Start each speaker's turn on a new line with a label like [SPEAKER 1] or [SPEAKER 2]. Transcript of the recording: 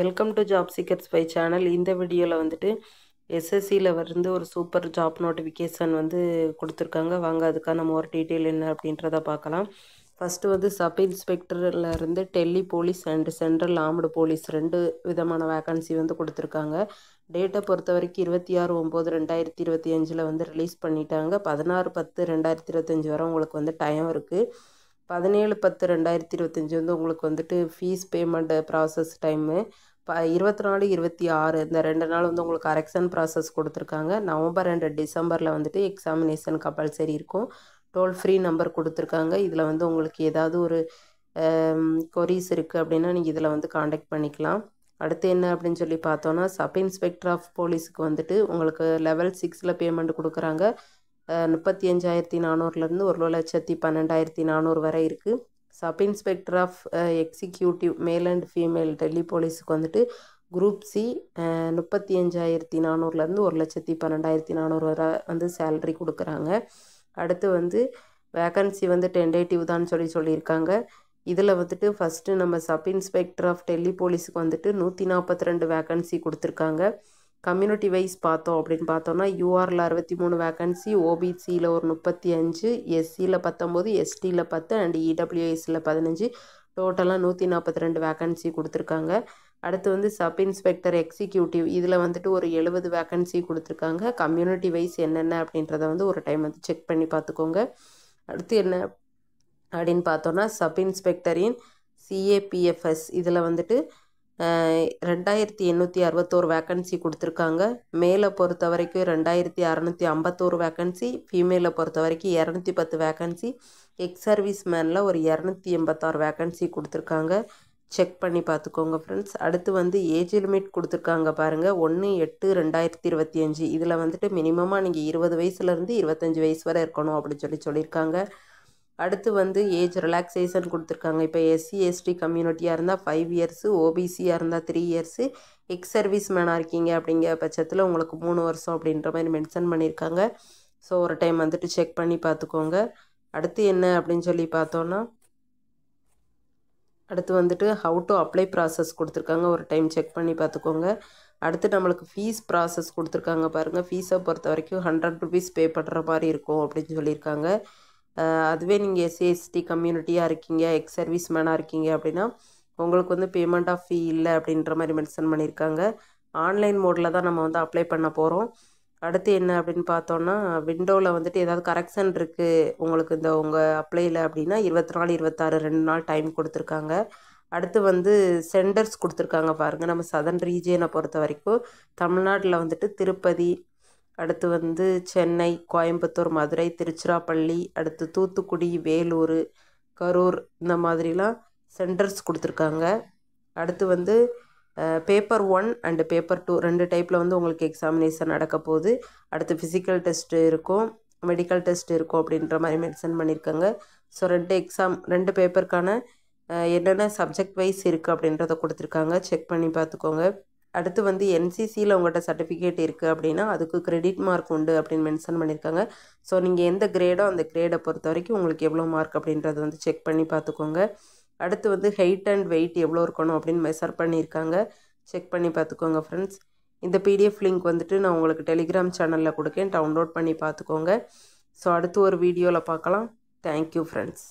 [SPEAKER 1] Welcome to job seekers by channel. இந்த வீடியோவில் வந்துட்டு எஸ்எஸ்சியில் வந்து ஒரு சூப்பர் ஜாப் நோட்டிஃபிகேஷன் வந்து கொடுத்துருக்காங்க. வாங்க அதுக்கான மோர் டீட்டெயில் என்ன அப்படின்றத பார்க்கலாம். ஃபஸ்ட்டு வந்து சப் இன்ஸ்பெக்டரில் இருந்து Delhi police and central armed police 2 விதமான வேக்கன்சி வந்து கொடுத்துருக்காங்க. டேட்டை பொறுத்த வரைக்கும் 26/9/2025 வந்து ரிலீஸ் பண்ணிட்டாங்க. 16/10/2025 வரை உங்களுக்கு வந்து டைம் இருக்குது. 17/10/2025 வந்து உங்களுக்கு வந்துட்டு ஃபீஸ் பேமெண்ட் ப்ராசஸ் டைமு. 24/26 இந்த 2 நாள் வந்து உங்களுக்கு கரெக்ஷன் ப்ராசஸ் கொடுத்துருக்காங்க. நவம்பர் அண்ட் டிசம்பரில் வந்துட்டு எக்ஸாமினேஷன் கம்பல்சரி இருக்கும். டோல் ஃப்ரீ நம்பர் கொடுத்துருக்காங்க. இதில் வந்து உங்களுக்கு ஏதாவது ஒரு கொரீஸ் இருக்குது அப்படின்னா நீங்கள் இதில் வந்து காண்டாக்ட் பண்ணிக்கலாம். அடுத்து என்ன அப்படின்னு சொல்லி பார்த்தோன்னா, சப் இன்ஸ்பெக்டர் ஆஃப் போலீஸுக்கு வந்துட்டு உங்களுக்கு லெவல் 6 பேமெண்ட் கொடுக்குறாங்க. 35,400லேருந்து 1,12,400 வரை இருக்குது. Sub inspector of executive male and female Delhi போலீஸுக்கு வந்துட்டு குரூப் சி 35,400லேருந்து 1,12,400 வரை வந்து சேலரி கொடுக்குறாங்க. அடுத்து வந்து வேக்கன்சி வந்து டென்டேட்டிவ் தான் சொல்லியிருக்காங்க. இதில் வந்துட்டு ஃபஸ்ட்டு நம்ம சப் இன்ஸ்பெக்டர் ஆஃப் டெல்லி போலீஸுக்கு வந்துட்டு 142 வேக்கன்சி கொடுத்துருக்காங்க. கம்யூனிட்டி வைஸ் பார்த்தோம் அப்படின்னு பார்த்தோன்னா யூஆரில் 63 வேக்கன்சி, ஓபிசியில் ஒரு 35, எஸ்சியில் 19, எஸ்டியில் 10 அண்ட் இடபிள்யூஎஸில் 15, டோட்டலாக 142 வேக்கன்சி கொடுத்துருக்காங்க. அடுத்து வந்து சப் இன்ஸ்பெக்டர் எக்ஸிக்யூட்டிவ் இதில் வந்துட்டு ஒரு 70 வேக்கன்சி கொடுத்துருக்காங்க. கம்யூனிட்டி வைஸ் என்னென்ன அப்படின்றத வந்து ஒரு டைம் வந்து செக் பண்ணி பார்த்துக்கோங்க. அடுத்து என்ன அப்படின்னு பார்த்தோன்னா சப் இன்ஸ்பெக்டரின் சிஏபிஎஃப்எஸ் இதில் வந்துட்டு 2,861 வேக்கன்சி கொடுத்துருக்காங்க. மேலே பொறுத்த வரைக்கும் 2,651 வேக்கன்சி, ஃபீமேலை பொறுத்த வரைக்கும் 210 வேக்கன்சி, எக்ஸ் சர்வீஸ் மேனில் ஒரு 286 வேக்கன்சி கொடுத்துருக்காங்க. செக் பண்ணி பார்த்துக்கோங்க ஃப்ரெண்ட்ஸ். அடுத்து வந்து ஏஜ் லிமிட் கொடுத்துருக்காங்க பாருங்கள், 1/8/2025. இதில் வந்துட்டு மினிமமாக நீங்கள் 20 வயசுலேருந்து 25 வயசு வரை இருக்கணும் அப்படின்னு சொல்லியிருக்காங்க. அடுத்து வந்து ஏஜ் ரிலாக்ஸேஷன் கொடுத்துருக்காங்க. இப்போ எஸ்சி எஸ்டி கம்யூனிட்டியாக இருந்தால் 5 இயர்ஸு, ஓபிசியாக இருந்தால் 3 இயர்ஸு, எக்ஸ் சர்வீஸ் மேனாக இருக்கீங்க அப்படிங்கிற பட்சத்தில் உங்களுக்கு 3 வருஷம் அப்படின்ற மாதிரி மென்ஷன் பண்ணியிருக்காங்க. ஸோ ஒரு டைம் வந்துட்டு செக் பண்ணி பார்த்துக்கோங்க. அடுத்து என்ன அப்படின்னு சொல்லி பார்த்தோன்னா, அடுத்து வந்துட்டு ஹவு டு அப்ளை ப்ராசஸ் கொடுத்துருக்காங்க. ஒரு டைம் செக் பண்ணி பார்த்துக்கோங்க. அடுத்து நம்மளுக்கு ஃபீஸ் ப்ராசஸ் கொடுத்துருக்காங்க பாருங்கள். ஃபீஸை பொறுத்த வரைக்கும் 100 rupees பே பண்ணுற மாதிரி இருக்கும் அப்படின்னு சொல்லியிருக்காங்க. அதுவே நீங்கள் எஸ்சி எஸ்டி கம்யூனிட்டியாக இருக்கீங்க, எக்ஸ் சர்வீஸ் மேனாக இருக்கீங்க அப்படின்னா உங்களுக்கு வந்து பேமெண்ட் ஆஃப் ஃபீ இல்லை அப்படின்ற மாதிரி மென்ஷன் பண்ணியிருக்காங்க. ஆன்லைன் மோடில் தான் நம்ம வந்து அப்ளை பண்ண போகிறோம். அடுத்து என்ன அப்படின்னு பார்த்தோன்னா, விண்டோவில் வந்துட்டு ஏதாவது கரெக்ஷன் இருக்குது உங்களுக்கு இந்த உங்கள் அப்ளையில் அப்படின்னா 24, 26 2 நாள் டைம் கொடுத்துருக்காங்க. அடுத்து வந்து சென்டர்ஸ் கொடுத்துருக்காங்க பாருங்கள். நம்ம சதர்ன் ரீஜியனை பொறுத்த வரைக்கும் தமிழ்நாட்டில் வந்துட்டு திருப்பதி, அடுத்து வந்து சென்னை, கோயம்புத்தூர், மதுரை, திருச்சிராப்பள்ளி, அடுத்து தூத்துக்குடி, வேலூர், கரூர் இந்த மாதிரிலாம் சென்டர்ஸ் கொடுத்துருக்காங்க. அடுத்து வந்து பேப்பர் 1 அண்டு பேப்பர் 2 2 டைப்பில் வந்து உங்களுக்கு எக்ஸாமினேஷன் நடக்க போகுது. அடுத்து ஃபிசிக்கல் டெஸ்ட்டு இருக்கும், மெடிக்கல் டெஸ்ட் இருக்கும் அப்படின்ற மாதிரி மென்ஷன் பண்ணியிருக்காங்க. ஸோ 2 பேப்பருக்கான என்னென்ன சப்ஜெக்ட் வைஸ் இருக்குது அப்படின்றத கொடுத்துருக்காங்க. செக் பண்ணி பார்த்துக்கோங்க. அடுத்து வந்து என்சிசியில் உங்கள்கிட்ட சர்டிஃபிகேட் இருக்குது அப்படின்னா அதுக்கு கிரெடிட் மார்க் உண்டு அப்படின்னு மென்ஷன் பண்ணியிருக்காங்க. ஸோ நீங்கள் எந்த கிரேடோ அந்த கிரேடை பொறுத்த வரைக்கும் உங்களுக்கு எவ்வளோ மார்க் அப்படின்றத வந்து செக் பண்ணி பார்த்துக்கோங்க. அடுத்து வந்து ஹைட் அண்ட் வெயிட் எவ்வளோ இருக்கணும் அப்படின்னு மெஷர் பண்ணியிருக்காங்க. செக் பண்ணி பார்த்துக்கோங்க ஃப்ரெண்ட்ஸ். இந்த பிடிஎஃப் லிங்க் வந்துட்டு நான் உங்களுக்கு டெலிகிராம் சேனலில் கொடுக்கேன், டவுன்லோட் பண்ணி பார்த்துக்கோங்க. ஸோ அடுத்து ஒரு வீடியோவில் பார்க்கலாம். Thank you friends.